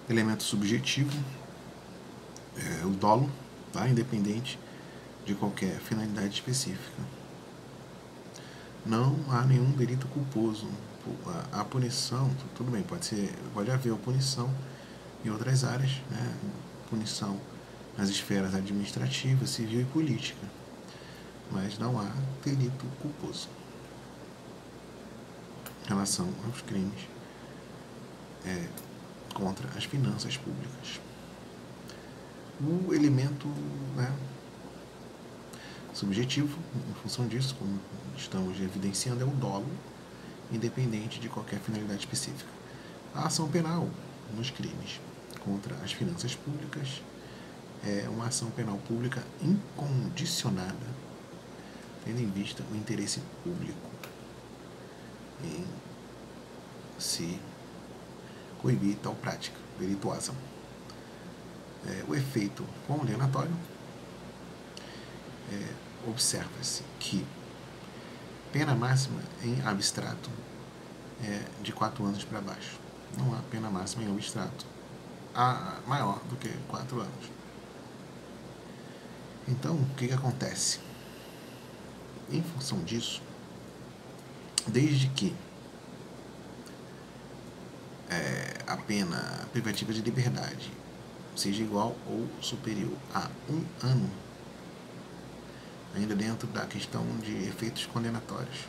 Elemento subjetivo, o dolo, tá? Independente de qualquer finalidade específica. Não há nenhum delito culposo. A punição, tudo bem, pode haver a punição em outras áreas, né? Punição nas esferas administrativa, civil e política, mas não há delito culposo em relação aos crimes contra as finanças públicas. O elemento, né, subjetivo, em função disso, como estamos evidenciando, é o dolo, independente de qualquer finalidade específica. A ação penal nos crimes contra as finanças públicas é uma ação penal pública incondicionada, tendo em vista o interesse público em se coibir tal prática delituosa. O efeito condenatório, observa-se que pena máxima em abstrato é de 4 anos para baixo. Não há pena máxima em abstrato maior do que 4 anos. Então, o que acontece? Em função disso, desde que a pena privativa de liberdade seja igual ou superior a 1 ano, ainda dentro da questão de efeitos condenatórios,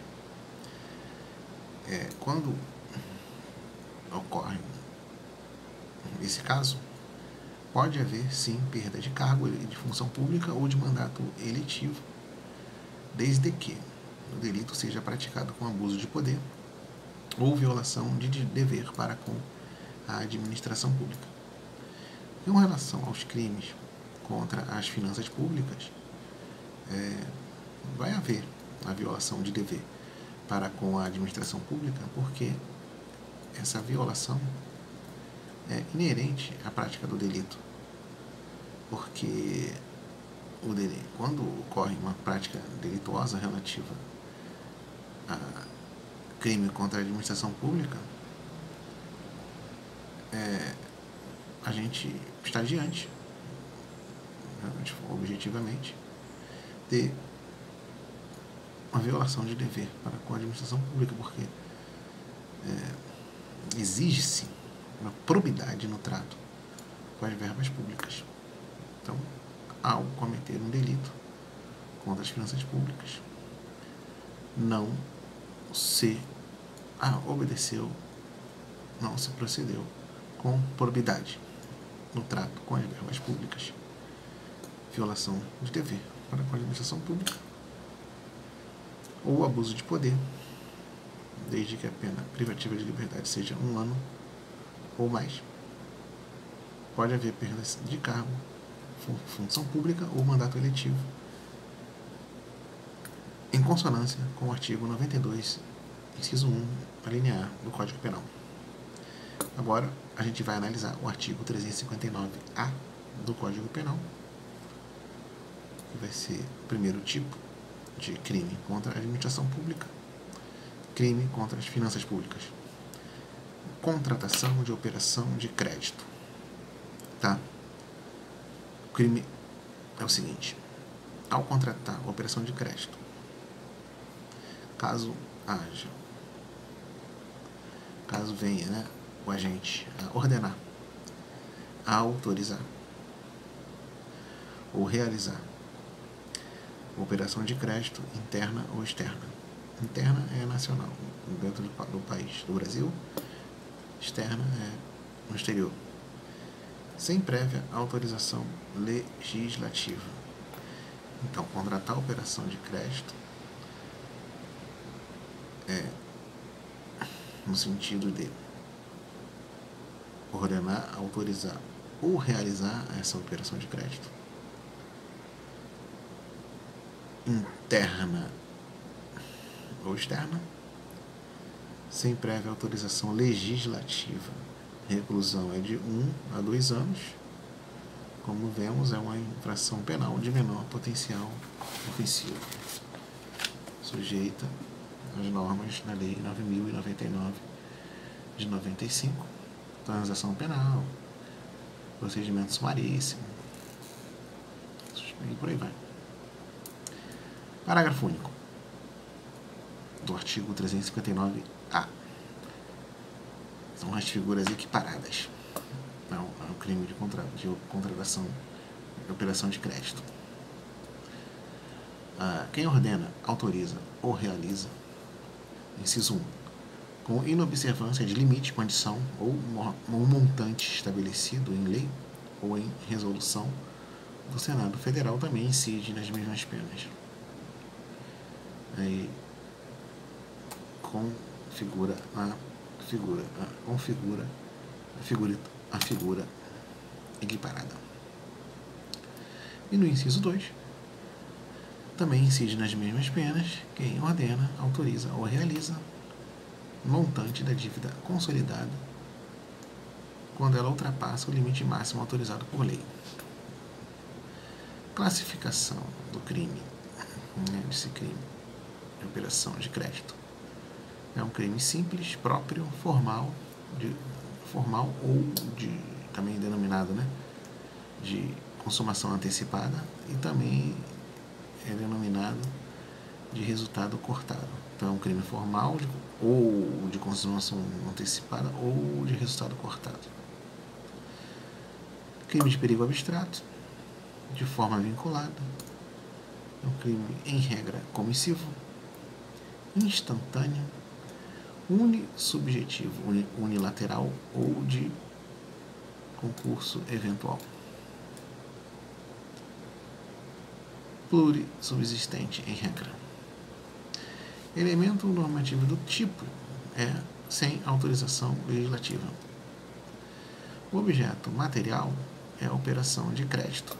quando ocorre esse caso, pode haver sim perda de cargo de função pública ou de mandato eletivo, desde que o delito seja praticado com abuso de poder ou violação de dever para com a administração pública. Em relação aos crimes contra as finanças públicas, vai haver a violação de dever para com a administração pública, porque essa violação é inerente à prática do delito. Porque quando ocorre uma prática delituosa relativa a crime contra a administração pública, a gente está diante, objetivamente, de uma violação de dever para com a administração pública, porque exige-se uma probidade no trato com as verbas públicas. Então, ao cometer um delito contra as finanças públicas, não se obedeceu, não se procedeu com probidade no trato com as verbas públicas. Violação de dever para com a administração pública ou abuso de poder, desde que a pena privativa de liberdade seja 1 ano ou mais. Pode haver perda de cargo, função pública ou mandato eletivo, em consonância com o artigo 92, inciso 1, a linha A do Código Penal. Agora, a gente vai analisar o artigo 359-A do Código Penal, que vai ser o primeiro tipo de crime contra a administração pública, crime contra as finanças públicas. Contratação de operação de crédito. Tá? O crime é o seguinte: ao contratar a operação de crédito, caso venha, né, o agente a ordenar, a autorizar ou realizar operação de crédito interna ou externa. Interna é nacional, dentro do país, do Brasil. Externa é no exterior. Sem prévia autorização legislativa. Então, contratar a operação de crédito no sentido de ordenar, autorizar ou realizar essa operação de crédito interna ou externa, sem prévia autorização legislativa. Reclusão é de 1 a 2 anos. Como vemos, é uma infração penal de menor potencial ofensivo, sujeita às normas da Lei 9.099 de 95, transação penal, procedimento sumaríssimo, e por aí vai. Parágrafo único do artigo 359-A. São as figuras equiparadas. É o crime de contratação de operação de crédito. Quem ordena, autoriza ou realiza, inciso 1, com inobservância de limite, condição ou montante estabelecido em lei ou em resolução do Senado Federal, também incide nas mesmas penas. Aí configura a figura equiparada. E no inciso 2, também incide nas mesmas penas quem ordena, autoriza ou realiza montante da dívida consolidada quando ela ultrapassa o limite máximo autorizado por lei. Classificação do crime, desse crime de operação de crédito. É um crime simples, próprio, formal ou também denominado, de consumação antecipada, e também é denominado de resultado cortado. Então é um crime formal ou de consumação antecipada ou de resultado cortado. Crime de perigo abstrato, de forma vinculada. É um crime, em regra, comissivo, instantâneo, unissubjetivo, unilateral ou de concurso eventual. Plurissubsistente, em regra. Elemento normativo do tipo é sem autorização legislativa. O objeto material é a operação de crédito,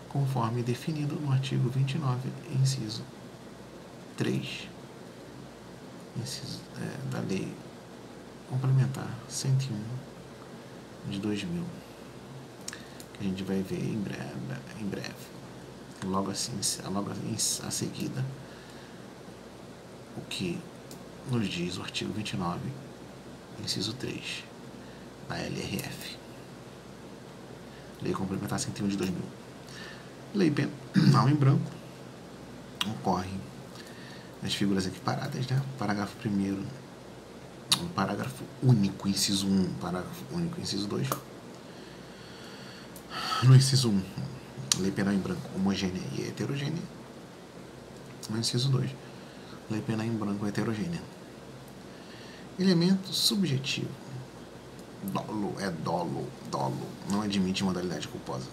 conforme definido no artigo 29, inciso 3, da Lei Complementar 101 de 2000, que a gente vai ver em breve. Logo a seguida, o que nos diz o artigo 29, inciso 3, da LRF, Lei Complementar 101 de 2000. Lei penal em branco ocorre nas figuras equiparadas, Parágrafo 1º, parágrafo único, inciso 1, parágrafo único, inciso 2. No inciso 1, lei penal em branco homogênea e heterogênea. No inciso 2, lei penal em branco heterogênea. Elemento subjetivo. Dolo, não admite modalidade culposa.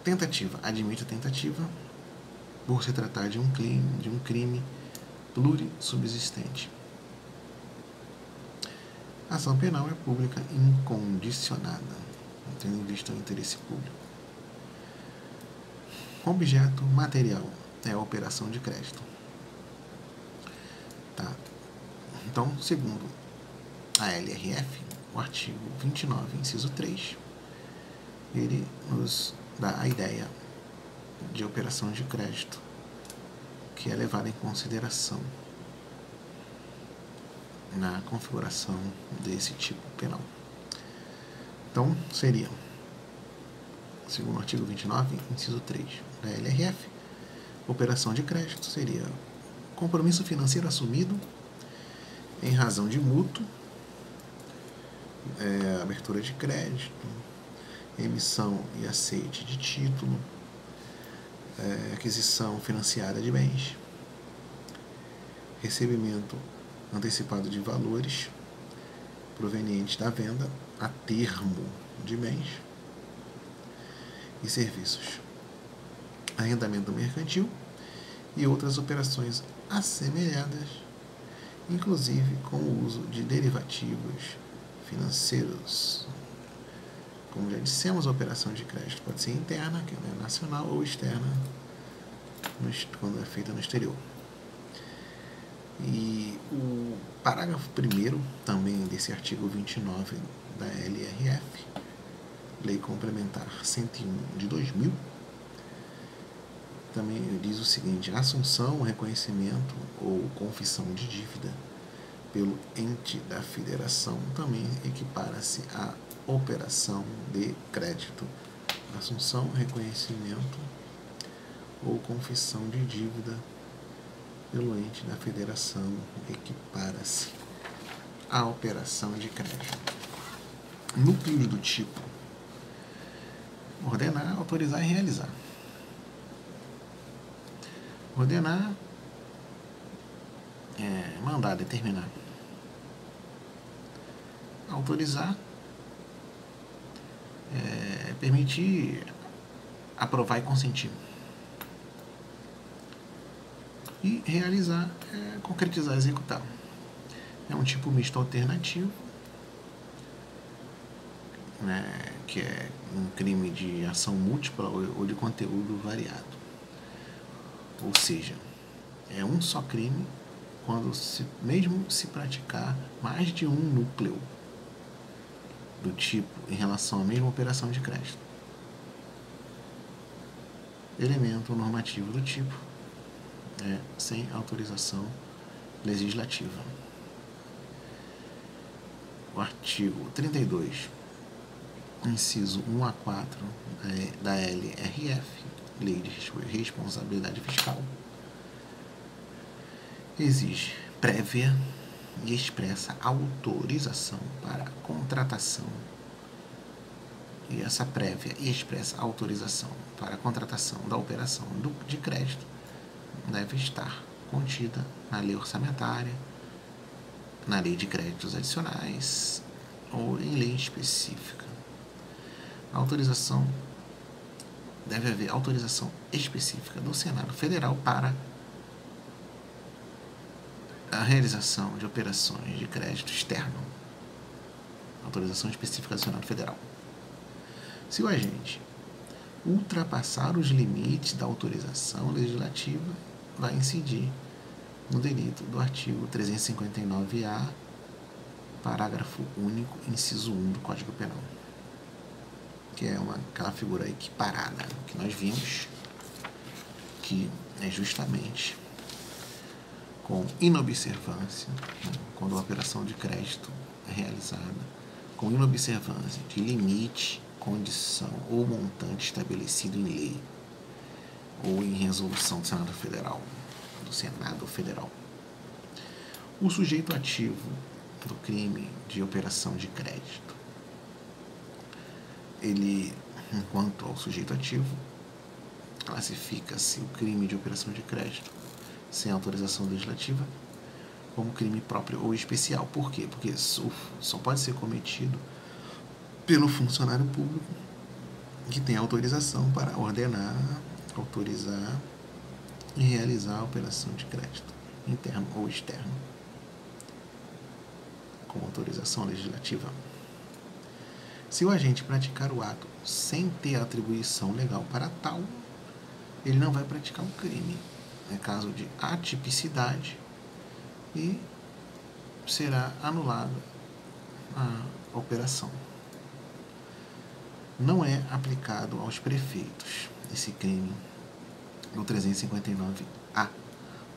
Tentativa, admite a tentativa por se tratar de um crime plurissubsistente. A ação penal é pública incondicionada, tendo em vista o interesse público. Objeto material é a operação de crédito. Então, segundo a LRF, o artigo 29, inciso 3, ele nos dá a ideia de operação de crédito que é levada em consideração na configuração desse tipo penal. Então, seria, segundo o artigo 29, inciso 3 da LRF, operação de crédito seria compromisso financeiro assumido em razão de mútuo, abertura de crédito, emissão e aceite de título, aquisição financiada de bens, recebimento antecipado de valores provenientes da venda a termo de bens e serviços, arrendamento mercantil e outras operações assemelhadas, inclusive com o uso de derivativos financeiros. Como já dissemos, a operação de crédito pode ser interna, que é nacional, ou externa, quando é feita no exterior. E o parágrafo 1º também desse artigo 29 da LRF, Lei Complementar 101 de 2000, também diz o seguinte: assunção, reconhecimento ou confissão de dívida pelo ente da federação também equipara-se à operação de crédito. Assunção, reconhecimento ou confissão de dívida pelo ente da federação equipara-se à operação de crédito. Núcleos do tipo: ordenar, autorizar e realizar. Ordenar é mandar, determinar. Autorizar é permitir, aprovar e consentir. E realizar é concretizar, executar. É um tipo misto alternativo, né, que é um crime de ação múltipla ou de conteúdo variado. Ou seja, é um só crime quando mesmo se praticar mais de um núcleo do tipo em relação à mesma operação de crédito. Elemento normativo do tipo é sem autorização legislativa. O artigo 32, inciso 1 a 4 da LRF, Lei de Responsabilidade Fiscal, exige prévia e expressa autorização para contratação. E essa prévia e expressa autorização para a contratação da operação de crédito deve estar contida na lei orçamentária, na lei de créditos adicionais ou em lei específica. Deve haver autorização específica do Senado Federal para a realização de operações de crédito externo. Autorização específica do Senado Federal. Se o agente ultrapassar os limites da autorização legislativa, vai incidir no delito do artigo 359-A, parágrafo único, inciso 1 do Código Penal, que é aquela figura equiparada que nós vimos, que é justamente com inobservância, quando a operação de crédito é realizada, com inobservância de limite, condição ou montante estabelecido em lei ou em resolução do Senado Federal. O sujeito ativo do crime de operação de crédito, ele, enquanto ao sujeito ativo, classifica-se o crime de operação de crédito sem autorização legislativa como crime próprio ou especial. Por quê? Porque só pode ser cometido pelo funcionário público que tem autorização para ordenar, autorizar e realizar a operação de crédito, interno ou externo, com autorização legislativa. Se o agente praticar o ato sem ter atribuição legal para tal, ele não vai praticar um crime. É caso de atipicidade e será anulada a operação. Não é aplicado aos prefeitos esse crime do 359-A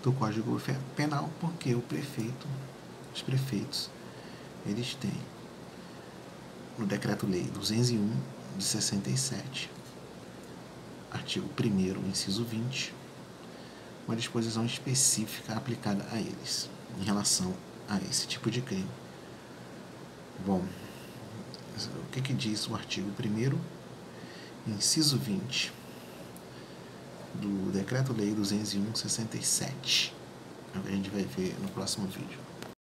do Código Penal, porque os prefeitos, eles têm no Decreto-Lei 201 de 67, artigo 1º, inciso 20, uma disposição específica aplicada a eles em relação a esse tipo de crime. Bom, o que diz o artigo 1º, inciso 20 do Decreto-Lei 201/67? É o que a gente vai ver no próximo vídeo.